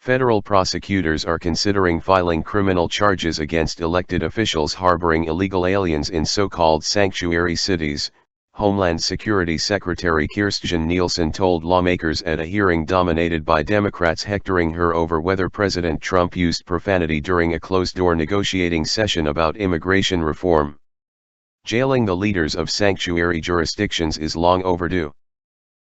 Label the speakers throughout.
Speaker 1: Federal prosecutors are considering filing criminal charges against elected officials harboring illegal aliens in so-called sanctuary cities, Homeland Security Secretary Kirstjen Nielsen told lawmakers at a hearing dominated by Democrats hectoring her over whether President Trump used profanity during a closed-door negotiating session about immigration reform. Jailing the leaders of sanctuary jurisdictions is long overdue.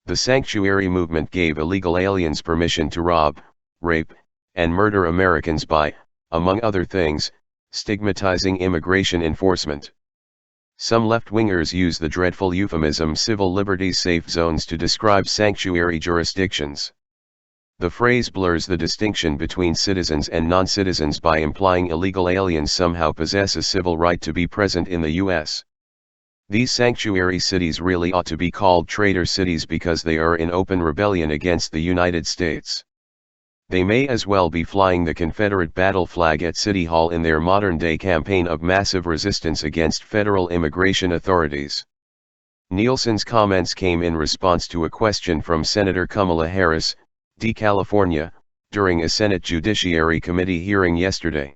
Speaker 1: The sanctuary movement gave illegal aliens permission to rob, rape, and murder Americans by, among other things, stigmatizing immigration enforcement. Some left-wingers use the dreadful euphemism civil liberties safe zones to describe sanctuary jurisdictions. The phrase blurs the distinction between citizens and non-citizens by implying illegal aliens somehow possess a civil right to be present in the U.S. These sanctuary cities really ought to be called traitor cities because they are in open rebellion against the United States. They may as well be flying the Confederate battle flag at City Hall in their modern-day campaign of massive resistance against federal immigration authorities. Nielsen's comments came in response to a question from Senator Kamala Harris, D. California, during a Senate Judiciary Committee hearing yesterday.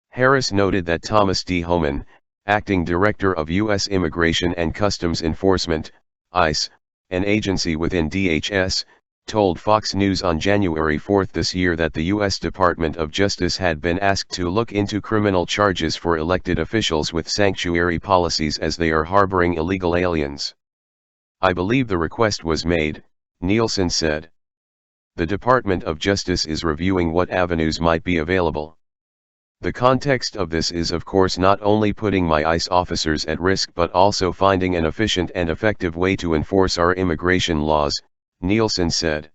Speaker 1: Harris noted that Thomas D. Homan, acting director of U.S. Immigration and Customs Enforcement, ICE, an agency within DHS, told Fox News on January 4 this year that the U.S. Department of Justice had been asked to look into criminal charges for elected officials with sanctuary policies as they are harboring illegal aliens. "I believe the request was made," Nielsen said. "The Department of Justice is reviewing what avenues might be available. The context of this is of course not only putting my ICE officers at risk but also finding an efficient and effective way to enforce our immigration laws," Nielsen said.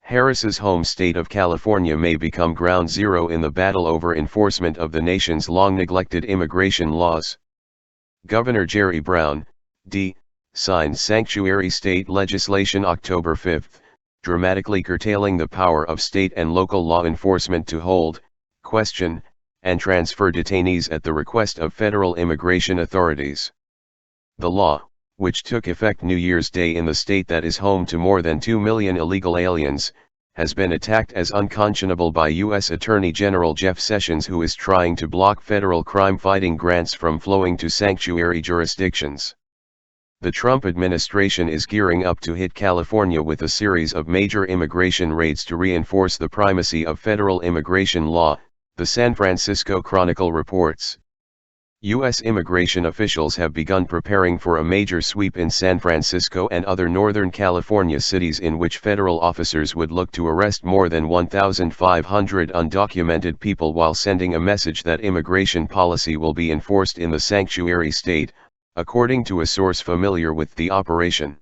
Speaker 1: Harris's home state of California may become ground zero in the battle over enforcement of the nation's long-neglected immigration laws. Governor Jerry Brown, D., signed sanctuary state legislation October 5, dramatically curtailing the power of state and local law enforcement to hold, question, and transfer detainees at the request of federal immigration authorities. The law, which took effect New Year's Day in the state that is home to more than 2 million illegal aliens, has been attacked as unconscionable by U.S. Attorney General Jeff Sessions, who is trying to block federal crime-fighting grants from flowing to sanctuary jurisdictions. The Trump administration is gearing up to hit California with a series of major immigration raids to reinforce the primacy of federal immigration law, the San Francisco Chronicle reports. U.S. immigration officials have begun preparing for a major sweep in San Francisco and other Northern California cities in which federal officers would look to arrest more than 1,500 undocumented people while sending a message that immigration policy will be enforced in the sanctuary state, according to a source familiar with the operation.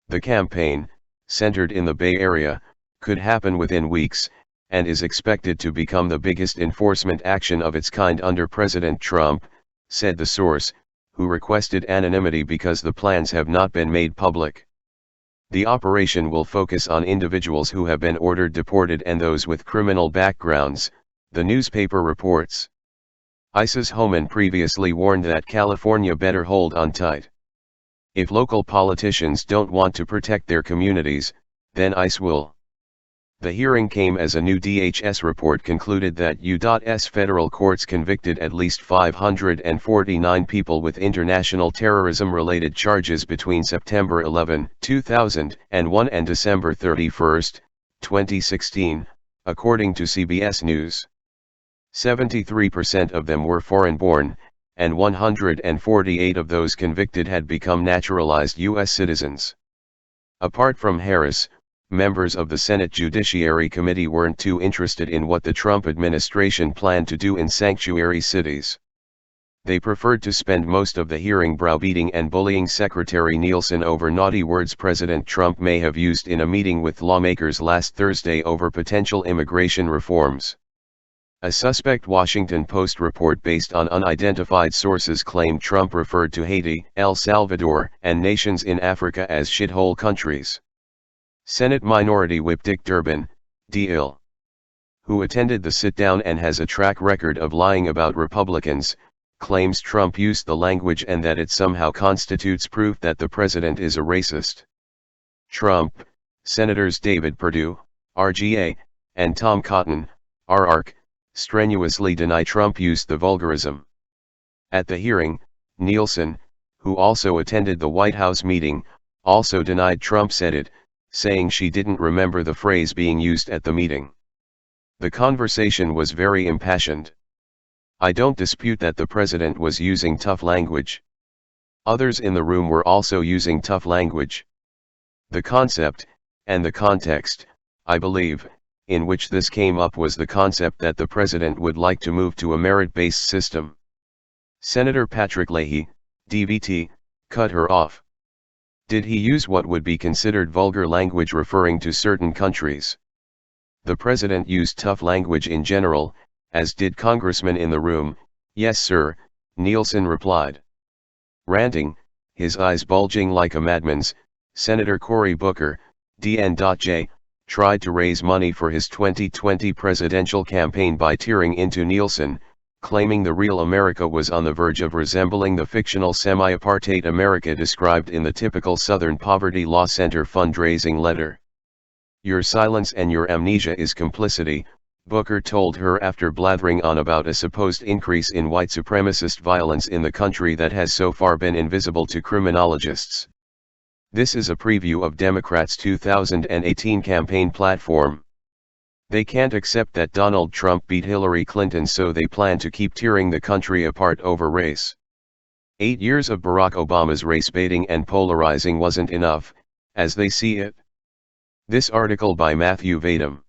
Speaker 1: The campaign, centered in the Bay Area, could happen within weeks, and is expected to become the biggest enforcement action of its kind under President Trump, said the source, who requested anonymity because the plans have not been made public. The operation will focus on individuals who have been ordered deported and those with criminal backgrounds, the newspaper reports. ICE's Homan previously warned that California better hold on tight. If local politicians don't want to protect their communities, then ICE will. The hearing came as a new DHS report concluded that u.s. federal courts convicted at least 549 people with international terrorism-related charges between September 11, 2001 and December 31, 2016, according to CBS News. 73% of them were foreign-born, and 148 of those convicted had become naturalized U.S. citizens. Apart from Harris, members of the Senate Judiciary Committee weren't too interested in what the Trump administration planned to do in sanctuary cities. They preferred to spend most of the hearing browbeating and bullying Secretary Nielsen over naughty words President Trump may have used in a meeting with lawmakers last Thursday over potential immigration reforms. A suspect Washington Post report based on unidentified sources claimed Trump referred to Haiti, El Salvador, and nations in Africa as shithole countries. Senate Minority Whip Dick Durbin, D.I.L., who attended the sit-down and has a track record of lying about Republicans, claims Trump used the language and that it somehow constitutes proof that the president is a racist. Trump, Senators David Perdue, RGA, and Tom Cotton, RARC, strenuously deny Trump used the vulgarism. At the hearing, Nielsen, who also attended the White House meeting, also denied Trump said it, saying she didn't remember the phrase being used at the meeting. The conversation was very impassioned. I don't dispute that the president was using tough language. Others in the room were also using tough language. The concept, and the context, I believe, in which this came up was the concept that the president would like to move to a merit-based system. Senator Patrick Leahy, DVT, cut her off. Did he use what would be considered vulgar language referring to certain countries? The president used tough language in general, as did congressmen in the room. Yes sir, Nielsen replied. Ranting, his eyes bulging like a madman's, Senator Cory Booker, DN.J, tried to raise money for his 2020 presidential campaign by tearing into Nielsen, claiming the real America was on the verge of resembling the fictional semi-apartheid America described in the typical Southern Poverty Law Center fundraising letter. Your silence and your amnesia is complicity, Booker told her after blathering on about a supposed increase in white supremacist violence in the country that has so far been invisible to criminologists. This is a preview of Democrats' 2018 campaign platform. They can't accept that Donald Trump beat Hillary Clinton, so they plan to keep tearing the country apart over race. 8 years of Barack Obama's race baiting and polarizing wasn't enough, as they see it. This article by Matthew Vadum.